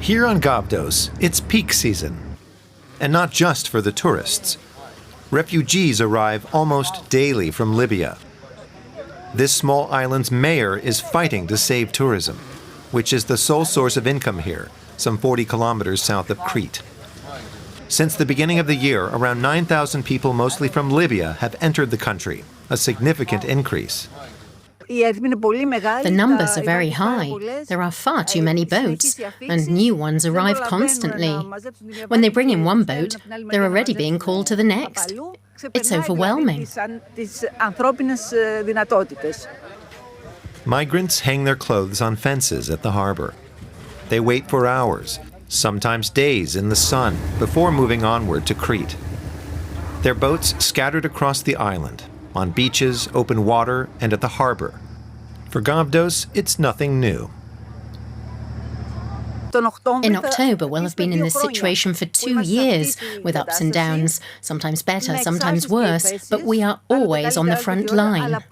Here on Gavdos, it's peak season. And not just for the tourists. Refugees arrive almost daily from Libya. This small island's mayor is fighting to save tourism, which is the sole source of income here, some 40 kilometers south of Crete. Since the beginning of the year, around 9,000 people, mostly from Libya, have entered the country, a significant increase. The numbers are very high. There are far too many boats, and new ones arrive constantly. When they bring in one boat, they're already being called to the next. It's overwhelming. Migrants hang their clothes on fences at the harbor. They wait for hours, sometimes days in the sun, before moving onward to Crete. Their boats scattered across the island, on beaches, open water, and at the harbor. For Gavdos, it's nothing new. In October, we'll have been in this situation for 2 years, with ups and downs, sometimes better, sometimes worse, but we are always on the front line. At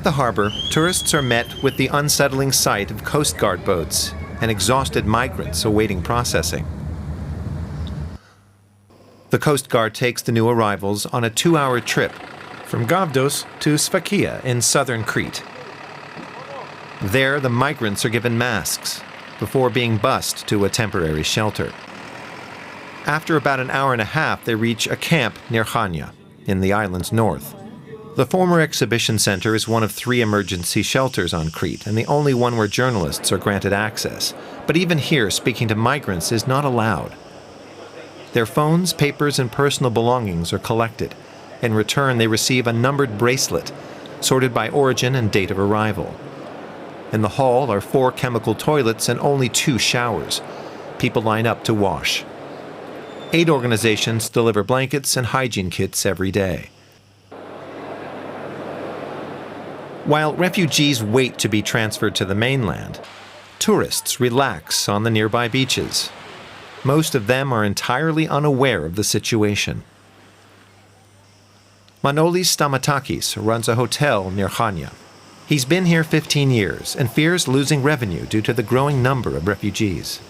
the harbor, tourists are met with the unsettling sight of Coast Guard boats and exhausted migrants awaiting processing. The Coast Guard takes the new arrivals on a 2-hour trip from Gavdos to Sfakia in southern Crete. There, the migrants are given masks before being bused to a temporary shelter. After about an hour and a half, they reach a camp near Chania, in the island's north. The former exhibition center is one of 3 emergency shelters on Crete, and the only one where journalists are granted access. But even here, speaking to migrants is not allowed. Their phones, papers, and personal belongings are collected. In return, they receive a numbered bracelet, sorted by origin and date of arrival. In the hall are 4 chemical toilets and only 2 showers. People line up to wash. Aid organizations deliver blankets and hygiene kits every day. While refugees wait to be transferred to the mainland, tourists relax on the nearby beaches. Most of them are entirely unaware of the situation. Manolis Stamatakis runs a hotel near Chania. He's been here 15 years and fears losing revenue due to the growing number of refugees.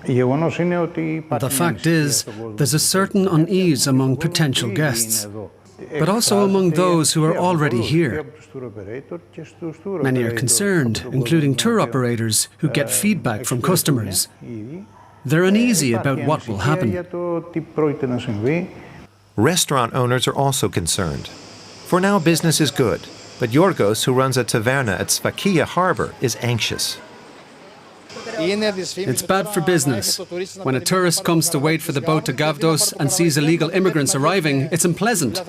The fact is, there's a certain unease among potential guests, but also among those who are already here. Many are concerned, including tour operators who get feedback from customers. They're uneasy about what will happen. Restaurant owners are also concerned. For now, business is good, but Yorgos, who runs a taverna at Sfakia harbor, is anxious. It's bad for business. When a tourist comes to wait for the boat to Gavdos and sees illegal immigrants arriving, it's unpleasant.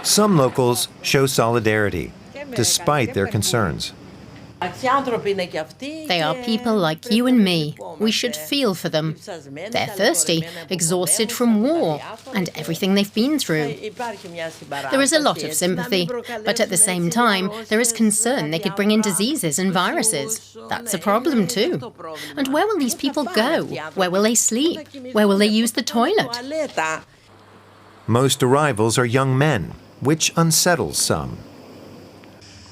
Some locals show solidarity, despite their concerns. They are people like you and me. We should feel for them. They're thirsty, exhausted from war, and everything they've been through. There is a lot of sympathy, but at the same time, there is concern they could bring in diseases and viruses. That's a problem too. And where will these people go? Where will they sleep? Where will they use the toilet? Most arrivals are young men, which unsettles some.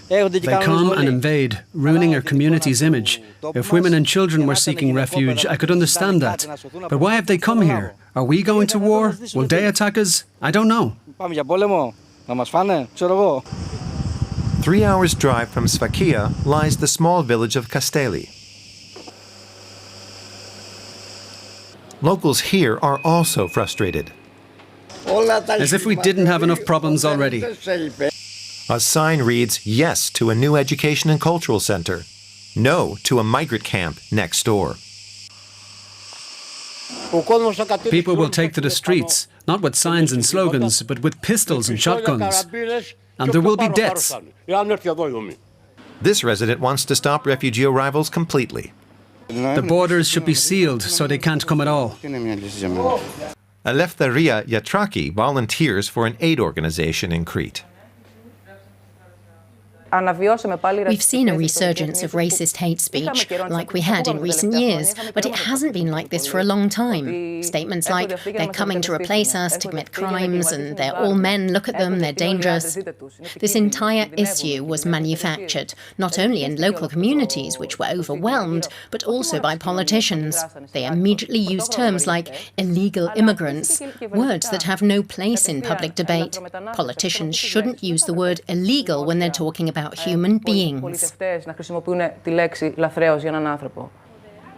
They come and invade, ruining our community's image. If women and children were seeking refuge, I could understand that. But why have they come here? Are we going to war? Will they attack us? I don't know. 3 hours' drive from Sfakia lies the small village of Castelli. Locals here are also frustrated. As if we didn't have enough problems already. A sign reads yes to a new education and cultural center, no to a migrant camp next door. People will take to the streets, not with signs and slogans, but with pistols and shotguns. And there will be deaths. This resident wants to stop refugee arrivals completely. The borders should be sealed so they can't come at all. Eleftheria Yatraki volunteers for an aid organization in Crete. We've seen a resurgence of racist hate speech, like we had in recent years, but it hasn't been like this for a long time. Statements like, they're coming to replace us, to commit crimes, and they're all men, look at them, they're dangerous. This entire issue was manufactured, not only in local communities, which were overwhelmed, but also by politicians. They immediately used terms like illegal immigrants, words that have no place in public debate. Politicians shouldn't use the word illegal when they're talking about human beings.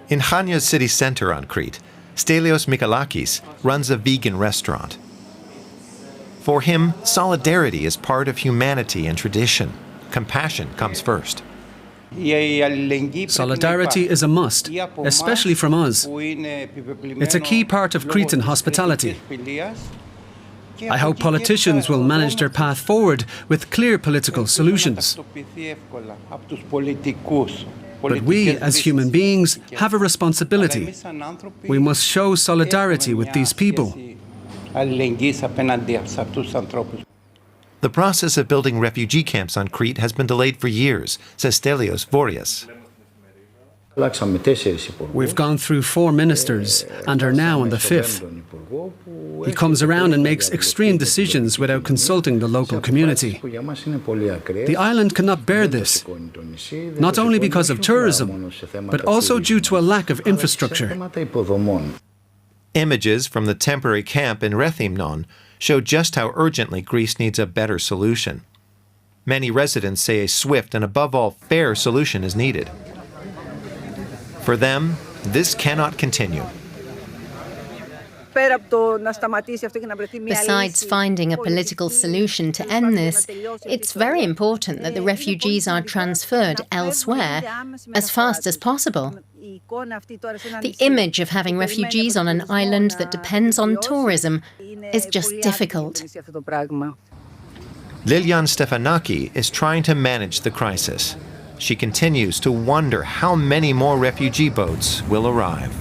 In Chania's city center on Crete, Stelios Mikalakis runs a vegan restaurant. For him, solidarity is part of humanity and tradition. Compassion comes first. Solidarity is a must, especially from us. It's a key part of Cretan hospitality. I hope politicians will manage their path forward with clear political solutions. But we, as human beings, have a responsibility. We must show solidarity with these people. The process of building refugee camps on Crete has been delayed for years, says Stelios Vorias. We've gone through 4 ministers and are now on the 5th. He comes around and makes extreme decisions without consulting the local community. The island cannot bear this, not only because of tourism, but also due to a lack of infrastructure. Images from the temporary camp in Rethymnon show just how urgently Greece needs a better solution. Many residents say a swift and above all fair solution is needed. For them, this cannot continue. Besides finding a political solution to end this, it's very important that the refugees are transferred elsewhere as fast as possible. The image of having refugees on an island that depends on tourism is just difficult. Lilian Stefanaki is trying to manage the crisis. She continues to wonder how many more refugee boats will arrive.